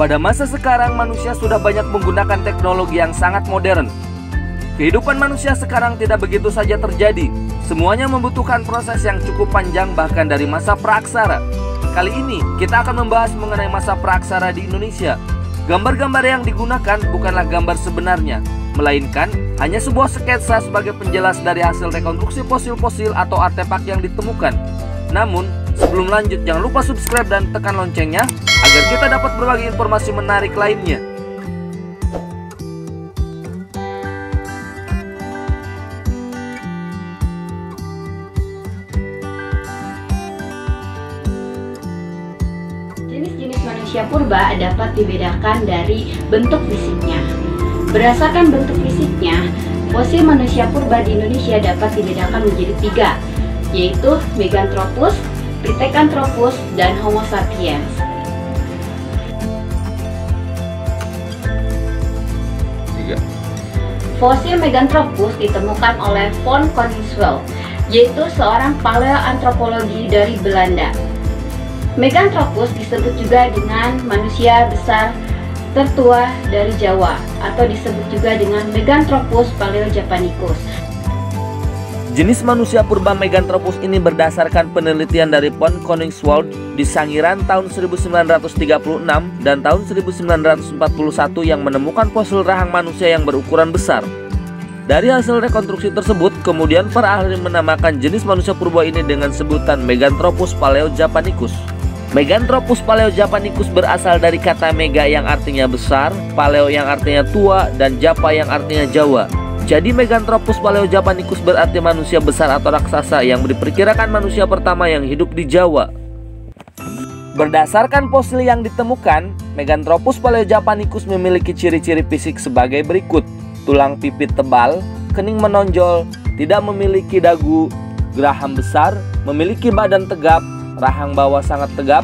Pada masa sekarang manusia sudah banyak menggunakan teknologi yang sangat modern. Kehidupan manusia sekarang tidak begitu saja terjadi. Semuanya membutuhkan proses yang cukup panjang bahkan dari masa praaksara. Kali ini kita akan membahas mengenai masa praaksara di Indonesia. Gambar-gambar yang digunakan bukanlah gambar sebenarnya, melainkan hanya sebuah sketsa sebagai penjelas dari hasil rekonstruksi fosil-fosil atau artefak yang ditemukan. Namun, sebelum lanjut jangan lupa subscribe dan tekan loncengnya agar kita dapat berbagi informasi menarik lainnya. Jenis-jenis manusia purba dapat dibedakan dari bentuk fisiknya. Berdasarkan bentuk fisiknya, fosil manusia purba di Indonesia dapat dibedakan menjadi 3, yaitu Meganthropus, Pithecanthropus, dan Homo sapiens. Fosil Meganthropus ditemukan oleh von Koningsveld, yaitu seorang paleoantropologi dari Belanda. Meganthropus disebut juga dengan manusia besar tertua dari Jawa, atau disebut juga dengan Meganthropus paleojapanicus. Jenis manusia purba Meganthropus ini berdasarkan penelitian dari von Koningsveld di Sangiran tahun 1936 dan tahun 1941 yang menemukan fosil rahang manusia yang berukuran besar. Dari hasil rekonstruksi tersebut, kemudian para ahli menamakan jenis manusia purba ini dengan sebutan Meganthropus paleojapanicus. Meganthropus paleojapanicus berasal dari kata mega yang artinya besar, paleo yang artinya tua, dan japa yang artinya Jawa. Jadi Meganthropus paleojapanicus berarti manusia besar atau raksasa yang diperkirakan manusia pertama yang hidup di Jawa. Berdasarkan fosil yang ditemukan, Meganthropus paleojapanicus memiliki ciri-ciri fisik sebagai berikut: tulang pipit tebal, kening menonjol, tidak memiliki dagu, geraham besar, memiliki badan tegap, rahang bawah sangat tegap,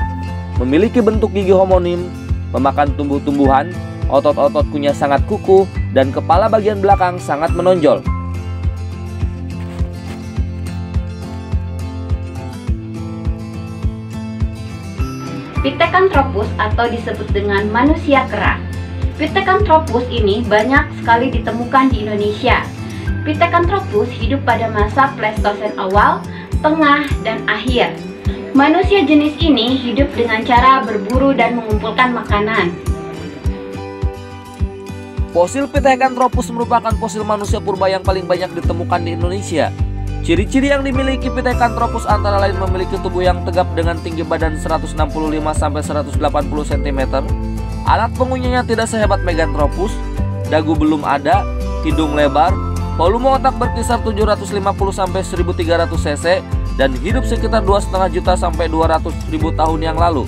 memiliki bentuk gigi homonim, memakan tumbuh-tumbuhan, otot-otot kunyah sangat kukuh, dan kepala bagian belakang sangat menonjol. Pithecanthropus atau disebut dengan manusia kera. Pithecanthropus ini banyak sekali ditemukan di Indonesia. Pithecanthropus hidup pada masa Pleistosen awal, tengah, dan akhir. Manusia jenis ini hidup dengan cara berburu dan mengumpulkan makanan. Fosil Pithecanthropus merupakan fosil manusia purba yang paling banyak ditemukan di Indonesia. Ciri-ciri yang dimiliki Pithecanthropus antara lain memiliki tubuh yang tegap dengan tinggi badan 165-180 cm. Alat pengunyahnya tidak sehebat Meganthropus, dagu belum ada, hidung lebar, volume otak berkisar 750-1300 cc, dan hidup sekitar 2,5 juta sampai 200.000 tahun yang lalu.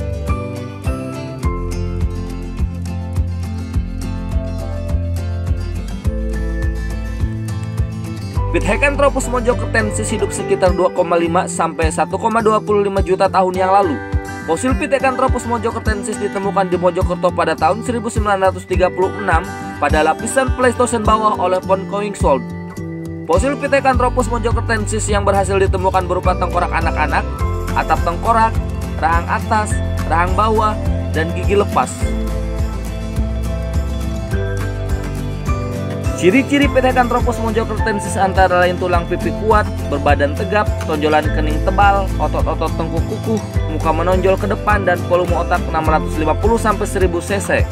Pithecanthropus mojokertensis hidup sekitar 2,5 sampai 1,25 juta tahun yang lalu. Fosil Pithecanthropus mojokertensis ditemukan di Mojokerto pada tahun 1936 pada lapisan Pleistosen bawah oleh von Koningsveld. Fosil Pithecanthropus mojokertensis yang berhasil ditemukan berupa tengkorak anak-anak, atap tengkorak, rahang atas, rahang bawah, dan gigi lepas. Ciri-ciri Pithecanthropus mojokertensis antara lain tulang pipi kuat, berbadan tegap, tonjolan kening tebal, otot-otot tengkuk kukuh, muka menonjol ke depan, dan volume otak 650-1000 cc.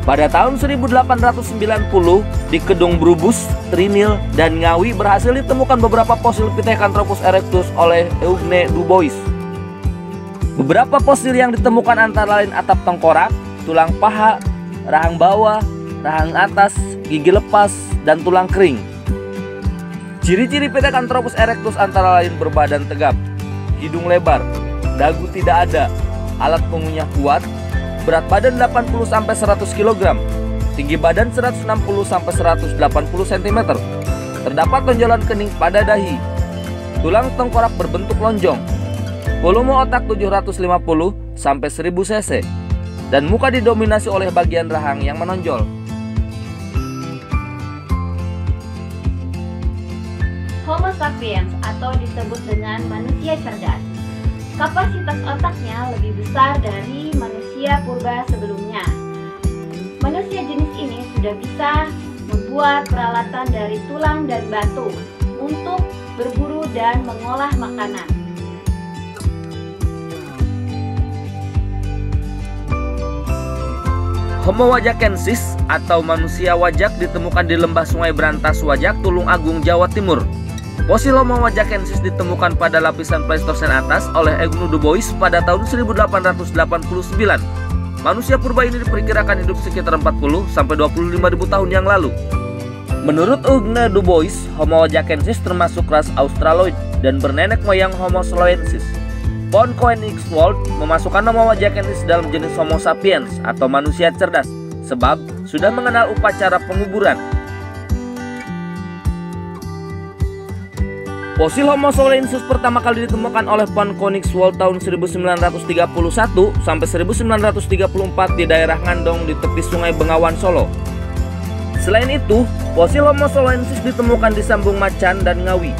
Pada tahun 1890, di Kedung Brubus, Trinil, dan Ngawi berhasil ditemukan beberapa fosil Pithecanthropus erectus oleh Eugene Dubois. Beberapa fosil yang ditemukan antara lain atap tengkorak, tulang paha, rahang bawah, rahang atas, gigi lepas, dan tulang kering. Ciri-ciri Pithecanthropus erectus antara lain berbadan tegap, hidung lebar, dagu tidak ada, alat pengunyah kuat, berat badan 80-100 kg, tinggi badan 160-180 cm. Terdapat tonjolan kening pada dahi, tulang tengkorak berbentuk lonjong, volume otak 750-1000 cc, dan muka didominasi oleh bagian rahang yang menonjol. Homo sapiens atau disebut dengan manusia cerdas. Kapasitas otaknya lebih besar dari manusia purba sebelumnya. Manusia jenis ini sudah bisa membuat peralatan dari tulang dan batu untuk berburu dan mengolah makanan. Homo wajakensis atau manusia wajak ditemukan di lembah Sungai Brantas Wajak, Tulung Agung, Jawa Timur. Fosil Homo wajakensis ditemukan pada lapisan Pleistosen atas oleh Eugne Dubois pada tahun 1889. Manusia purba ini diperkirakan hidup sekitar 40 sampai 25 ribu tahun yang lalu. Menurut Eugne Dubois, Homo wajakensis termasuk ras Australoid dan bernenek moyang Homo slovensis. Von Koenigswald memasukkan Homo wajakensis dalam jenis Homo sapiens atau manusia cerdas sebab sudah mengenal upacara penguburan. Fosil Homo slovensis pertama kali ditemukan oleh Von Koenigswald tahun 1931 sampai 1934 di daerah Ngandong di tepi Sungai Bengawan, Solo. Selain itu, fosil Homo slovensis ditemukan di Sambung Macan dan Ngawi.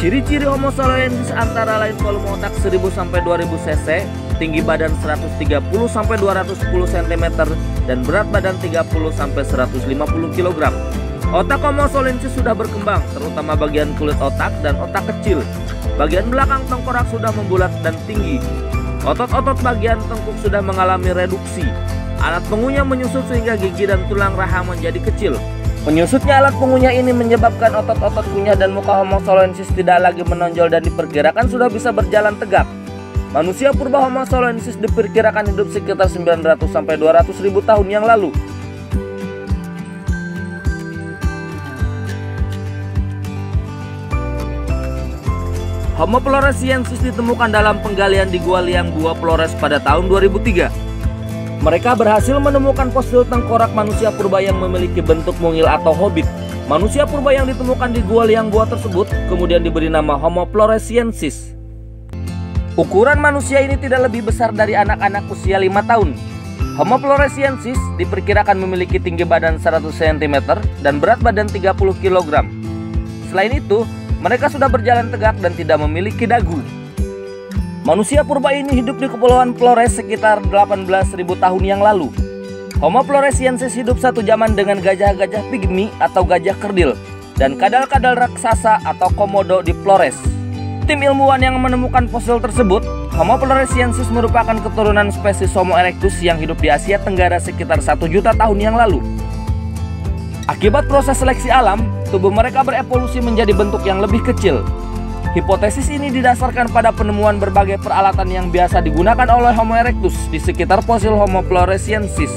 Ciri-ciri Homo slovensis antara lain volume otak 1000 sampai 2000 cc, tinggi badan 130 sampai 210 cm dan berat badan 30 sampai 150 kg. Otak Homo slovensis sudah berkembang, terutama bagian kulit otak dan otak kecil. Bagian belakang tengkorak sudah membulat dan tinggi. Otot-otot bagian tengkuk sudah mengalami reduksi. Alat pengunyah menyusut sehingga gigi dan tulang rahang menjadi kecil. Menyusutnya alat pengunyah ini menyebabkan otot-otot kunyah dan muka Homo slovensis tidak lagi menonjol dan diperkirakan sudah bisa berjalan tegak. Manusia purba Homo slovensis diperkirakan hidup sekitar 900 sampai 200 ribu tahun yang lalu. Homo floresiensis ditemukan dalam penggalian di Gua Liang Gua Flores pada tahun 2003. Mereka berhasil menemukan fosil tengkorak manusia purba yang memiliki bentuk mungil atau hobbit. Manusia purba yang ditemukan di Gua Liang Gua tersebut kemudian diberi nama Homo floresiensis. Ukuran manusia ini tidak lebih besar dari anak-anak usia 5 tahun. Homo floresiensis diperkirakan memiliki tinggi badan 100 cm dan berat badan 30 kg. Selain itu, mereka sudah berjalan tegak dan tidak memiliki dagu. Manusia purba ini hidup di Kepulauan Flores sekitar 18.000 tahun yang lalu. Homo floresiensis hidup satu zaman dengan gajah-gajah pigmi atau gajah kerdil dan kadal-kadal raksasa atau komodo di Flores. Tim ilmuwan yang menemukan fosil tersebut, Homo floresiensis merupakan keturunan spesies Homo erectus yang hidup di Asia Tenggara sekitar 1 juta tahun yang lalu. Akibat proses seleksi alam, tubuh mereka berevolusi menjadi bentuk yang lebih kecil. Hipotesis ini didasarkan pada penemuan berbagai peralatan yang biasa digunakan oleh Homo erectus di sekitar fosil Homo floresiensis.